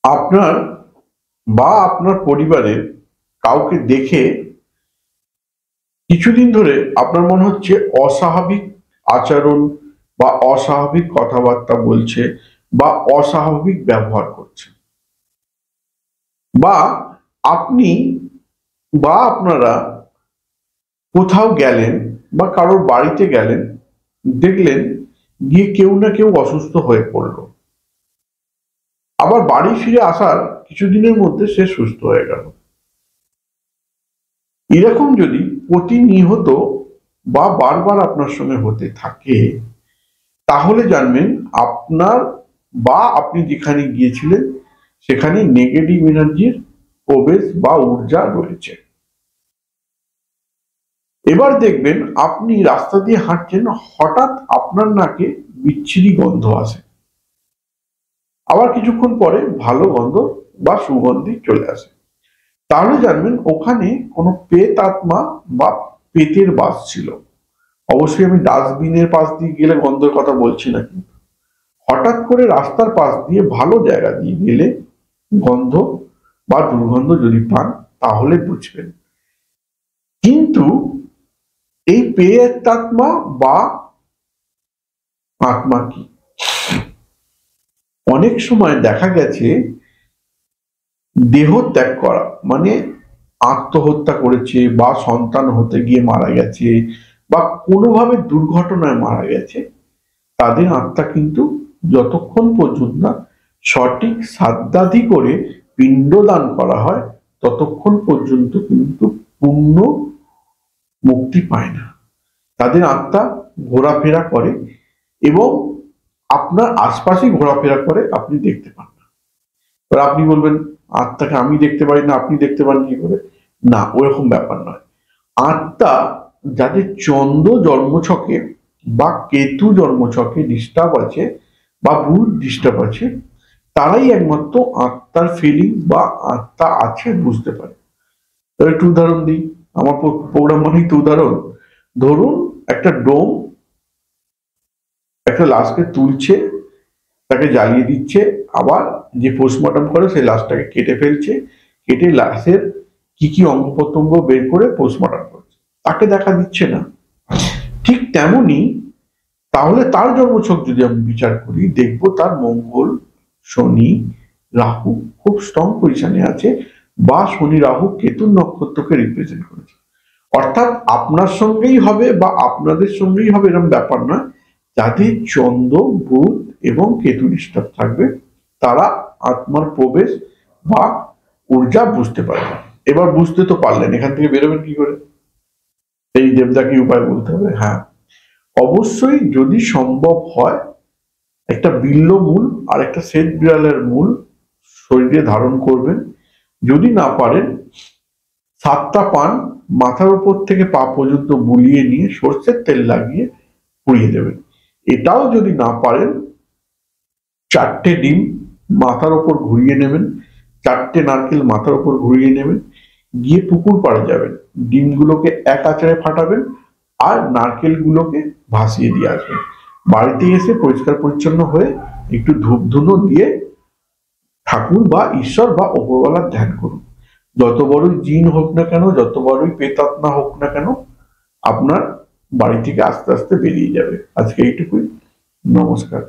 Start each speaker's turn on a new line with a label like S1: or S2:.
S1: আপনার বা আপনার পরিবারের কাউকে দেখে কিছুদিন ধরে আপনার মনে হচ্ছে অস্বাভাবিক আচরণ বা অস্বাভাবিক কথাবার্তা বলছে বা অস্বাভাবিক ব্যবহার করছে, বা আপনি বা আপনারা কোথাও গেলেন বা কারোর বাড়িতে গেলেন, দেখলেন গিয়ে কেউ না কেউ অসুস্থ হয়ে পড়লো, আবার বাড়ি ফিরে আসার কিছুদিনের মধ্যে সে সুস্থ হয়ে গেল। এরকম যদি প্রতিনিয়ত বা বারবার আপনার সঙ্গে হতে থাকে, তাহলে জানবেন আপনার বা আপনি যেখানে গিয়েছিলেন সেখানে নেগেটিভ এনার্জির প্রবেশ বা ঊর্জা রয়েছে। এবার দেখবেন আপনি রাস্তা দিয়ে হাঁটছেন, হঠাৎ আপনার নাকে বিচ্ছিরি গন্ধ আসে, আবার কিছুক্ষণ পরে ভালো গন্ধ বা সুগন্ধি চলে আসে। তাহলে জানবেন ওখানে কোনো প্রেত আত্মা বা প্রেতের বাস ছিল। অবশ্যই আমি ডাস্টবিনের পাশ দিয়ে গেলে গন্ধের কথা বলছি না, কিন্তু হঠাৎ করে রাস্তার পাশ দিয়ে ভালো জায়গা দিয়ে গেলে গন্ধ বা দুর্গন্ধ যদি পান তাহলে বুঝবেন। কিন্তু এই প্রেতাত্মা বা আত্মা কি, অনেক সময় দেখা গেছে দেহ ত্যাগ করা মানে আত্মহত্যা করেছে বা সন্তান হতে গিয়ে মারা গেছে বা কোনোভাবে দুর্ঘটনায় মারা গেছে, তাদের আত্মা কিন্তু যতক্ষণ পর্যন্ত না সঠিক শ্রাদ্ধাদি করে পিণ্ডদান করা হয় ততক্ষণ পর্যন্ত কিন্তু পূর্ণ মুক্তি পায় না। তাদের আত্মা ঘোরাফেরা করে এবং আপনার আশপাশেই ঘোরাফেরা করে, আপনি দেখতে পান না। এবার আপনি বলবেন আত্মাকে আমি দেখতে পারি না, আপনি দেখতে পান কি করে? না, ওরকম ব্যাপার নয়। আত্মা যাদের চন্দ্র জন্মছকে বা কেতু জন্মছকে ডিস্টার্ব আছে বা বুধ ডিস্টার্ব আছে, তারাই একমাত্র আত্মার ফিলিং বা আত্মা আছে বুঝতে পারে। তবে একটু উদাহরণ দিই, আমার প্রোগ্রাম মানেই তো উদাহরণ। ধরুন একটা ডোম একটা লাশকে তুলছে, তাকে জ্বালিয়ে দিচ্ছে, আবার যে পোস্টমর্টম করে সেই লাশটাকে কেটে ফেলছে, কেটে লাশের কি কি অঙ্গ প্রত্যঙ্গ বের করে পোস্টমর্টম করছে, তাকে দেখা দিচ্ছে না। ঠিক তেমনি তাহলে তার জন্মছক যদি আমি বিচার করি, দেখবো তার মঙ্গল, শনি, রাহু খুব স্ট্রং পজিশনে আছে, বা শনি রাহু কেতুর নক্ষত্রকে রিপ্রেজেন্ট করেছে। অর্থাৎ আপনার সঙ্গেই হবে বা আপনাদের সঙ্গেই হবে এরকম ব্যাপার নয়। যাদের চন্দ্র, বুধ এবং কেতু ডিস্টার্ব থাকবে তারা আত্মার প্রবেশ বা ঊর্জা বুঝতে পারবে। এবার বুঝতে তো পারলেন, এখান থেকে বেরোবেন কি করে? এই দেবদাকে উপায় বলতে হবে। হ্যাঁ, অবশ্যই যদি সম্ভব হয় একটা বিল্ল মূল আর একটা শ্বেত বিড়ালের মূল শরীরে ধারণ করবেন। যদি না পারেন 7টা পান মাথার উপর থেকে পা পর্যন্ত বুলিয়ে নিয়ে সর্ষের তেল লাগিয়ে পুড়িয়ে দেবেন। এটাও যদি না পারেন 4টে ডিম মাথার উপর ঘুরিয়ে নেবেন, 4টে নারকেল মাথার উপর ঘুরিয়ে নেবেন, গিয়ে পুকুর পাড়ে যাবেন, ডিমগুলোকে এক আঁচড়ে ফাটাবেন আর নারকেলগুলোকে ভাসিয়ে দিয়ে আসবেন। বাড়িতে এসে পরিষ্কার পরিচ্ছন্ন হয়ে একটু ধূপ ধুনো দিয়ে ঠাকুর বা ঈশ্বর বা ওপরওয়ালার ধ্যান করুন। যত বড়ই জিন হোক না কেন, যত বড়ই প্রেতাত্মা হোক না কেন, আপনার বাড়ি থেকে আস্তে আস্তে বেরিয়ে যাবে। আজকে এইটুকুই। নমস্কার।